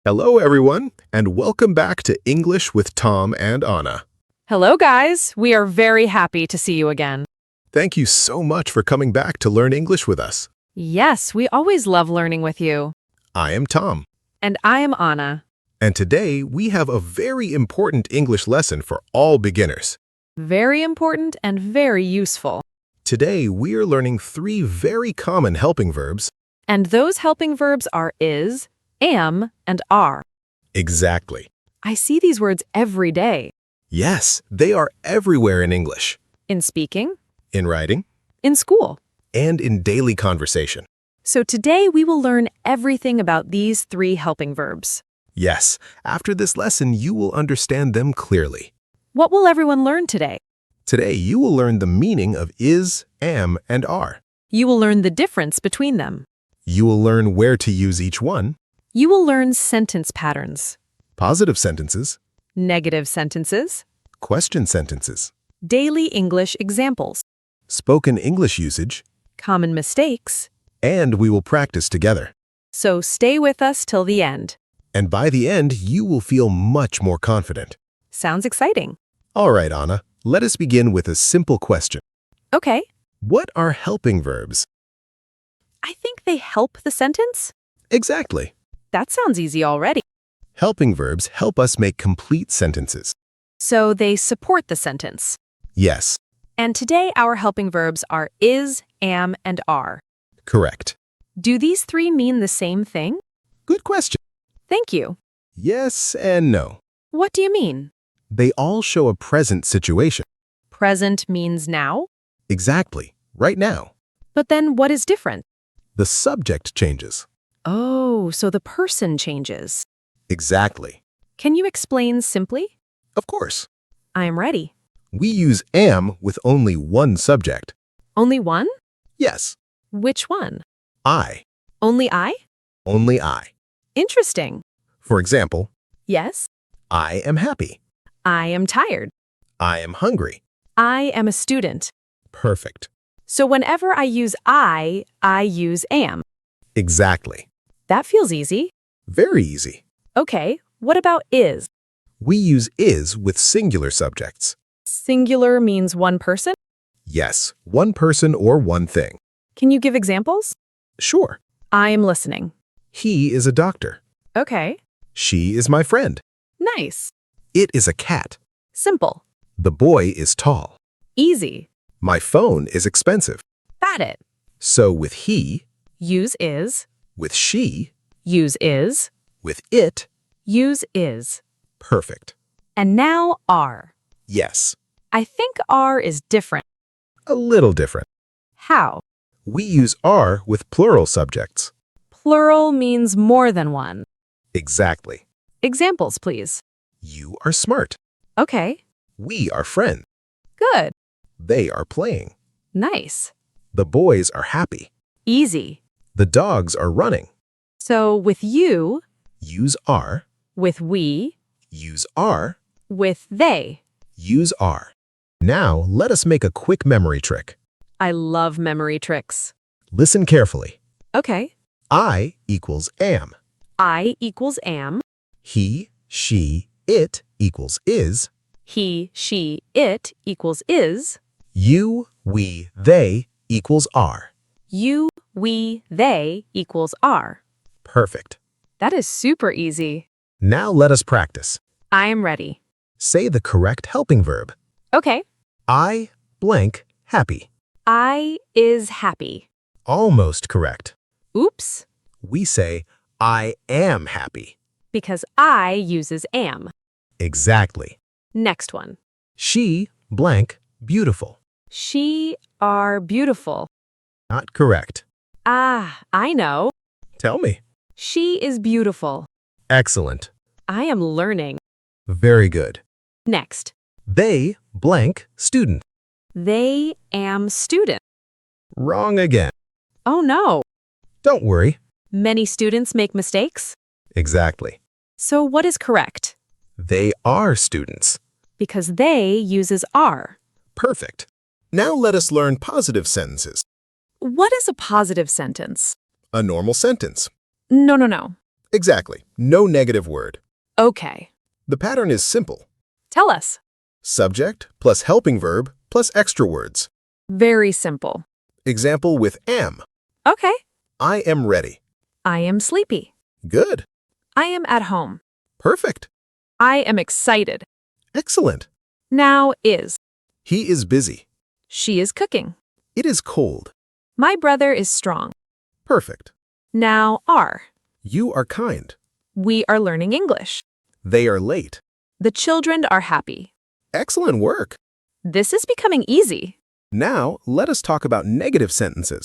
Hello, everyone, and welcome back to English with Tom and Anna. Hello, guys. We are very happy to see you again. Thank you so much for coming back to learn English with us. Yes, we always love learning with you. I am Tom, And I am Anna. and today we have a very important English lesson for all beginners. Very important and very useful. Today we are learning 3 very common helping verbs. And those helping verbs are is, am, and are. Exactly. I see these words every day. Yes, they are everywhere in English, In speaking, in writing, in school. and in daily conversation. So today we will learn everything about these 3 helping verbs. Yes, after this lesson you will understand them clearly. What will everyone learn today? Today you will learn the meaning of is, am, and are. You will learn the difference between them. You will learn where to use each one, You will learn sentence patterns, positive sentences, negative sentences, question sentences, daily English examples, spoken English usage, common mistakes. and we will practice together. So stay with us till the end. And by the end, you will feel much more confident. Sounds exciting. All right, Anna, let us begin with a simple question. Okay, What are helping verbs? I think they help the sentence. Exactly. That sounds easy already. Helping verbs help us make complete sentences. So they support the sentence. Yes, And today our helping verbs are is, am, and are. correct. Do these 3 mean the same thing? Good question. Thank you. Yes and no. What do you mean? They all show a present situation. Present means now? Exactly. Right now. But then what is different? The subject changes. Oh, so the person changes. Exactly. Can you explain simply? Of course. I am ready. We use am with only one subject. Only one? Yes, Which one? I. Only I? Only I. Interesting. For example, Yes, I am happy. I am tired. I am hungry. I am a student. Perfect. So whenever I use I use am. Exactly. That feels easy. Very easy. Okay, what about is? We use is with singular subjects. Singular means one person? Yes, one person or one thing. Can you give examples? Sure. I am listening. He is a doctor. Okay, She is my friend. nice. It is a cat. Simple. The boy is tall. Easy. My phone is expensive. Got it. So with he, Use is. with she, Use is. with it, Use is. perfect. And now are. Yes, I think are is different. a little different. How? We use are with plural subjects. Plural means more than one. Exactly. Examples, please. You are smart. Okay, We are friends. good. They are playing. Nice. The boys are happy. Easy. The dogs are running. So with you, Use are, with we, use are, with they. use are. Now let us make a quick memory trick. I love memory tricks. Listen carefully. Okay. I equals am. I equals am. He, she, it equals is. He, she, it equals is. You, we, they equals are. You, we, they equals are. Perfect. That is super easy. Now let us practice. I am ready. Say the correct helping verb. Okay. I blank happy. I is happy. Almost correct. Oops. We say I am happy. Because I uses am. Exactly. Next one. She blank beautiful. She are beautiful. Not correct. Ah, I know. Tell me. She is beautiful. Excellent. I am learning. Very good. Next. They blank student. They am student. Wrong again. Oh no. Don't worry. Many students make mistakes. Exactly. So what is correct? They are students. Because they uses are. Perfect. Now let us learn positive sentences. What is a positive sentence? A normal sentence. No. Exactly. No negative word. Okay. The pattern is simple. Tell us. Subject plus helping verb plus extra words. Very simple. Example with am. Okay. I am ready. I am sleepy. Good. I am at home. Perfect. I am excited. Excellent. Now is. He is busy. She is cooking. It is cold. My brother is strong. Perfect. Now are. You are kind. We are learning English. They are late. The children are happy. Excellent work. This is becoming easy. Now, let us talk about negative sentences.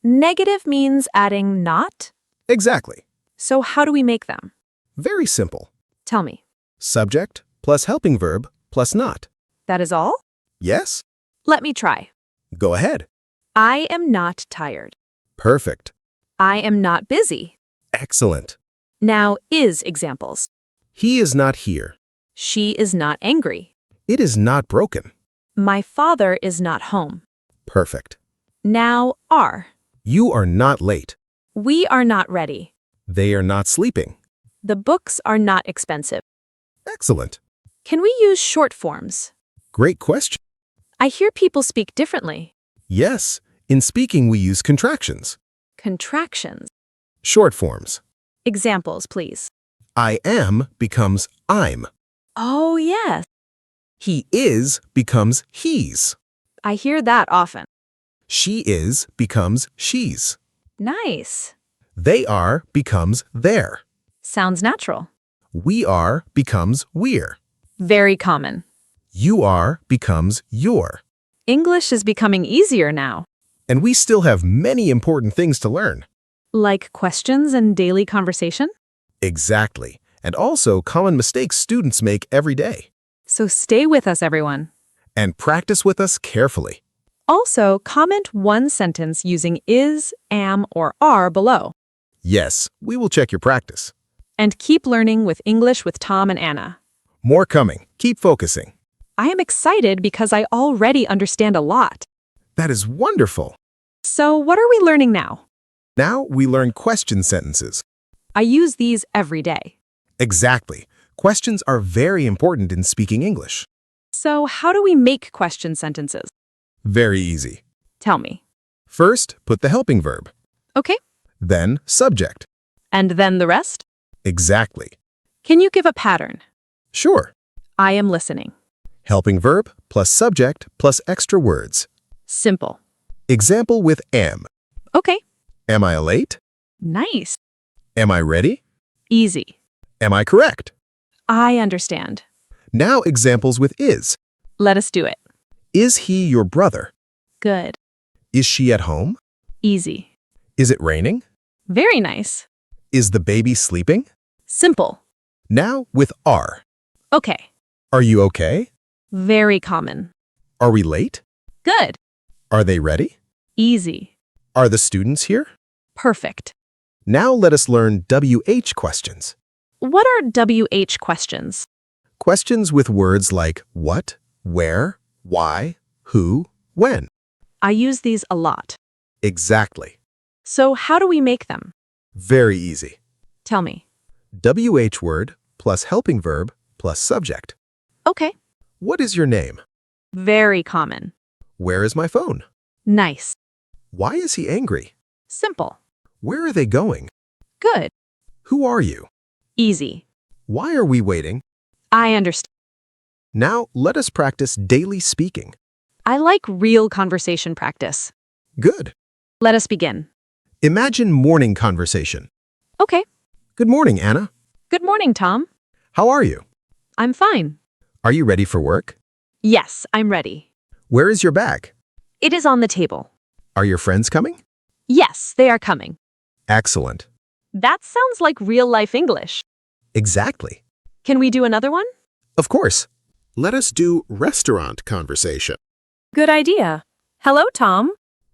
Negative means adding not. Exactly. So how do we make them? Very simple. Tell me. Subject plus helping verb plus not. That is all? Yes? Let me try. Go ahead. I am not tired. Perfect. I am not busy. Excellent. Now is examples. He is not here. She is not angry. It is not broken. My father is not home. Perfect. Now are. You are not late. We are not ready. They are not sleeping. The books are not expensive. Excellent. Can we use short forms? Great question. I hear people speak differently. Yes, in speaking we use contractions. Contractions. Short forms. Examples, please. I am becomes I'm. Oh, yes. He is becomes he's. I hear that often. She is becomes she's. Nice. They are becomes their. Sounds natural. We are becomes we're. Very common. You are becomes your. English is becoming easier now. And we still have many important things to learn. Like questions and daily conversation? Exactly. And also common mistakes students make every day. So stay with us, everyone. And practice with us carefully. Also, comment one sentence using is, am, or are below. Yes, we will check your practice. And keep learning with English with Tom and Anna. More coming. Keep focusing. I am excited because I already understand a lot. That is wonderful. So what are we learning now? Now we learn question sentences. I use these every day. Exactly. Questions are very important in speaking English. So how do we make question sentences? Very easy. Tell me. First, put the helping verb. Okay. Then, subject. And then the rest? Exactly. Can you give a pattern? Sure. I am listening. Helping verb plus subject plus extra words. Simple. Example with am. Okay. Am I late? Nice. Am I ready? Easy. Am I correct? I understand. Now examples with is. Let us do it. Is he your brother? Good. Is she at home? Easy. Is it raining? Very nice. Is the baby sleeping? Simple. Now with are. Okay. Are you okay? Very common. Are we late? Good. Are they ready? Easy. Are the students here? Perfect. Now let us learn WH questions. What are WH questions? Questions with words like what, where, why, who, when. I use these a lot. Exactly. So how do we make them? Very easy. Tell me. WH word plus helping verb plus subject. Okay. What is your name? Very common. Where is my phone? Nice. Why is he angry? Simple. Where are they going? Good. Who are you? Easy. Why are we waiting? I understand. Now let us practice daily speaking. I like real conversation practice. Good. Let us begin. Imagine morning conversation. Okay. Good morning, Anna. Good morning, Tom. How are you? I'm fine. Are you ready for work? Yes, I'm ready. Where is your bag? It is on the table. Are your friends coming? Yes, they are coming. Excellent. That sounds like real-life English. Exactly. Can we do another one? Of course. Let us do restaurant conversation. Good idea. Hello, Tom.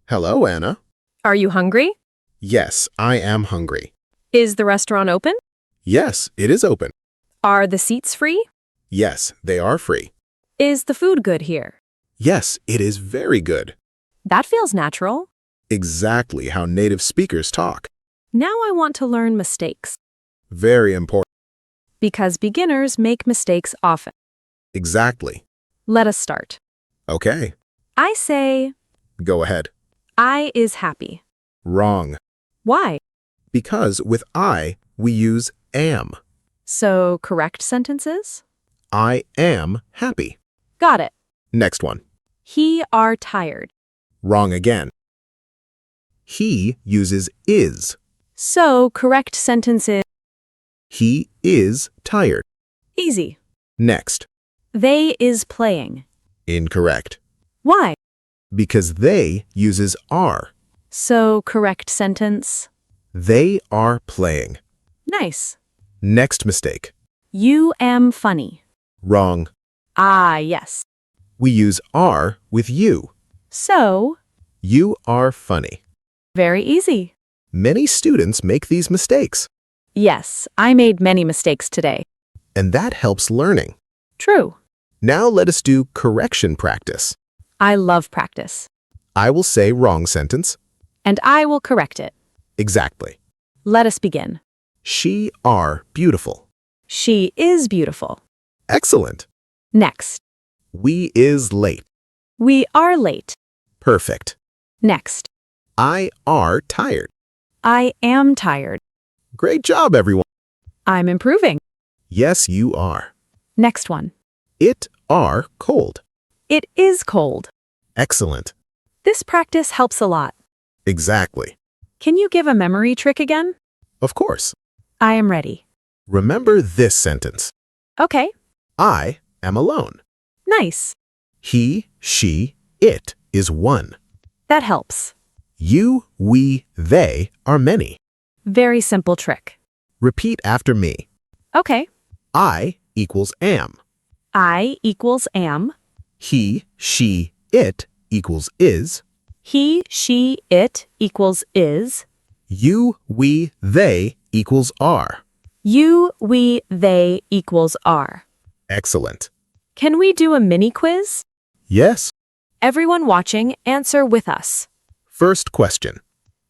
Hello, Anna. Are you hungry? Yes, I am hungry. Is the restaurant open? Yes, it is open. Are the seats free? Yes, they are free. Is the food good here? Yes, it is very good. That feels natural. Exactly how native speakers talk. Now I want to learn mistakes. Very important. Because beginners make mistakes often. Exactly. Let us start. Okay, I say, go ahead. I is happy. Wrong. Why? Because with I, we use am. So, correct sentences? I am happy. Got it. Next one. He are tired. Wrong again. He uses is. So, correct sentences? He is tired. Easy. Next. They is playing. Incorrect. Why? Because they uses are. So, correct sentence? They are playing. Nice. Next mistake. You am funny. Wrong. Ah, yes. We use are with you. So, You are funny. very easy. Many students make these mistakes, Yes, I made many mistakes today. and that helps learning. True. Now let us do correction practice. I love practice. I will say wrong sentence. And I will correct it. Exactly. Let us begin. She are beautiful. She is beautiful. Excellent. Next. We is late. We are late. Perfect. Next. I are tired. I am tired. Great job, everyone. I'm improving. Yes, you are. Next one. It are cold. It is cold. Excellent. This practice helps a lot. Exactly. Can you give a memory trick again? Of course. I am ready. Remember this sentence. Okay. I am alone. Nice. He, she, it is one. That helps. You, we, they are many. Very simple trick. Repeat after me. Okay. I equals am. I equals am. He, she, it equals is. He, she, it equals is. You, we, they equals are. You, we, they equals are. Excellent. Can we do a mini quiz? Yes. Everyone watching, answer with us. First question.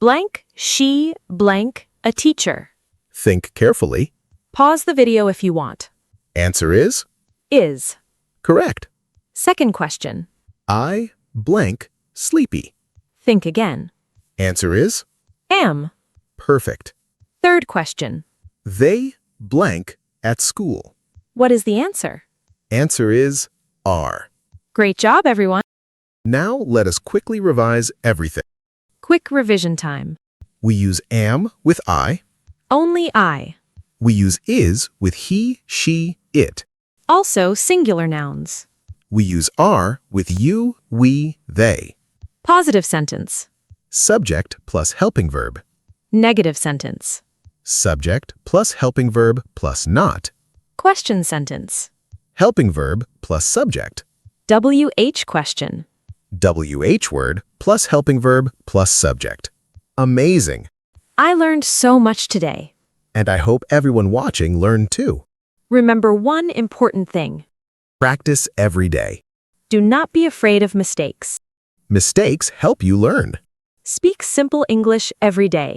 Blank, she, blank, a teacher. Think carefully. Pause the video if you want. Answer is Is. correct. Second question. I blank sleepy. Think again. Answer is Am. perfect. Third question. They blank at school. What is the answer? Answer is are. Great job, everyone. Now let us quickly revise everything. Quick revision time. We use am with I. Only I. We use is with he, she, it. Also singular nouns. We use are with you, we, they. Positive sentence. Subject plus helping verb. Negative sentence. Subject plus helping verb plus not. Question sentence. Helping verb plus subject. WH question. WH word plus helping verb plus subject. Amazing. I learned so much today. And I hope everyone watching learned too. Remember one important thing. Practice every day. Do not be afraid of mistakes. Mistakes help you learn. Speak simple English every day.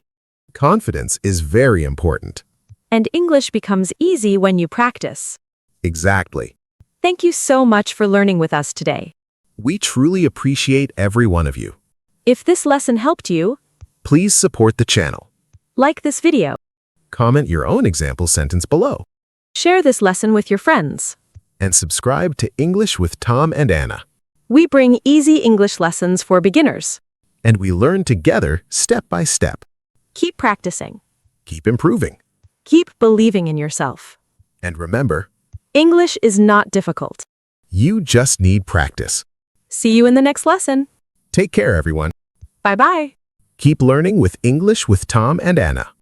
Confidence is very important. And English becomes easy when you practice. Exactly. Thank you so much for learning with us today. We truly appreciate every one of you. If this lesson helped you, Please support the channel. like this video. Comment your own example sentence below. Share this lesson with your friends. And subscribe to English with Tom and Anna. We bring easy English lessons for beginners. And we learn together step by step. Keep practicing. Keep improving. Keep believing in yourself. And remember, English is not difficult. you just need practice. See you in the next lesson. Take care, everyone. Bye-bye. Keep learning with English with Tom and Anna.